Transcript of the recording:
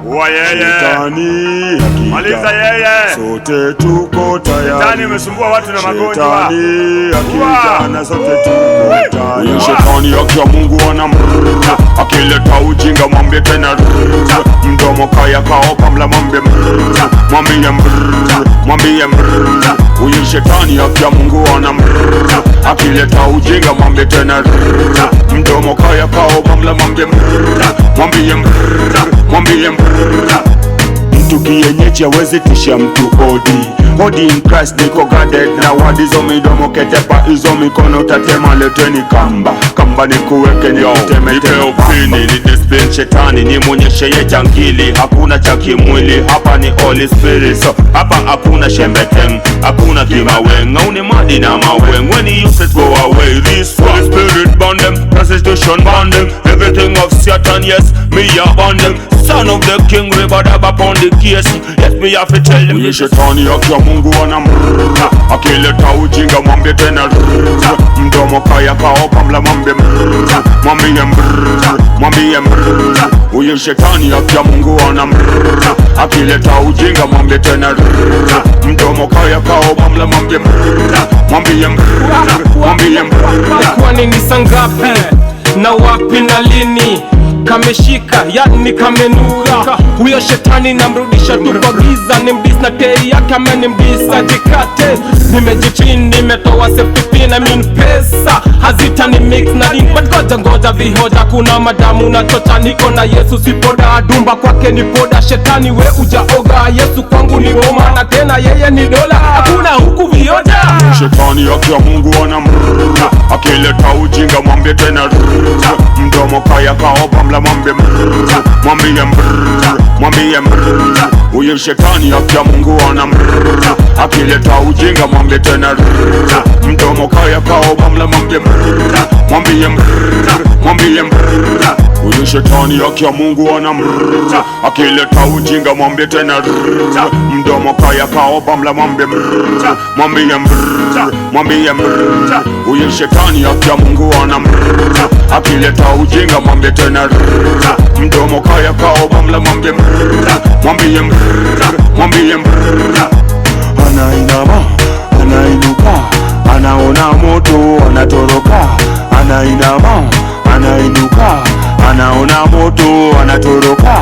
Uwa yeye. Maliza yeye. Sote tuko tayari. Shetani umesumbua watu na magonjwa. Shetani akija na sote tuko tayari. Shetani akiwa Mungu anamrrrr. Akileta ujinga mwambie tena rrrr. Mdomo kaya kaopa mla mwambie mrrrr. Mwambie mrrrr. Mwambie mrrrr. Huyu shetani akiwa Mungu anamrrrr. Akileta ujinga mwambie tena rrrr. Mdomo kaya kaopa mla mwambie mrrrr. Mwambie mrrrr. Mwambie mrrrr. Mtu kienyeji hawezi tisha mtu Odi in Christ niko guarded na wadi zo midomo ketepa izo mikono tatema leteni kamba nikuweke nikuteme nipe upini ni discipline shetani ni muonyeshe ye jangili hakuna cha kimwili hapa ni Holy Spirit so hapa hakuna shembeteng hakuna kimaweng au ni madi na maweng when he uses go away this Holy Spirit bond them prostitution bond them everything of Satan yes me a bond them son of the king ribadab upon the case yes me have to tell them huyu shetani akiwa Mungu anamrrrr. Akileta ujinga mwambie tena rrrr. Mdomo kaya kaopa mla mwambie mrrrr. Mwambie mrrrr. Mwambie mrrrr. Huyu shetani akiwa Mungu anamrrrr. Akileta ujinga mwambie tena rrrr. Mdomo kaya kaopa mla mwambie mrrrr. Mwambie mrrrr. Mwambie mrrrr. Kwani ni sangapi na wapi na lini kameshika yani kamenura huyo shetani namrudisha tu kwa giza ni mbis na tei yake amenimdisa jikate nimejichini nimetoa safety pin I mean pesa hazita ni mix na ring but ngoja vihoja kuna madamu na chocha niko na Yesu sipoda adumba kwake ni poda shetani we ujaoga Yesu kwangu ni goma na tena yeye ni dola hakuna huku vioja shetani akiwa Mungu anamrrrr. Akileta ujinga mwambie tena rrrr. Mdomo kaya kaopa mla mwambie mrrrr. Mwambie mrrrr. Mwambie mrrrr. Huyu shetani akiwa Mungu anamrrrr. Akileta ujinga mwambie tena rrrr. Mdomo kaya kaopa mla mwambie mrrrr. Mwambie mrrrr. Mwambie mrrrr. Huyu shetani akiwa Mungu anamrrrr. Akileta ujinga mwambie tena rrrr. Mdomo kaya kaopa mla mwambie mrrrr. Mwambie mrrrr. Mwambie mrrrr. Huyu shetani akiwa Mungu anamrrrr. Akileta ujinga mwambie tena rrrr. Mdomo kaya kaopa mla mwambie mrrrr. Mwambie mrrrr. Mwambie mrrrr. Anainama, anainuka, anaona moto, anatoroka. Anainama, anainuka, anaona moto, anatoroka.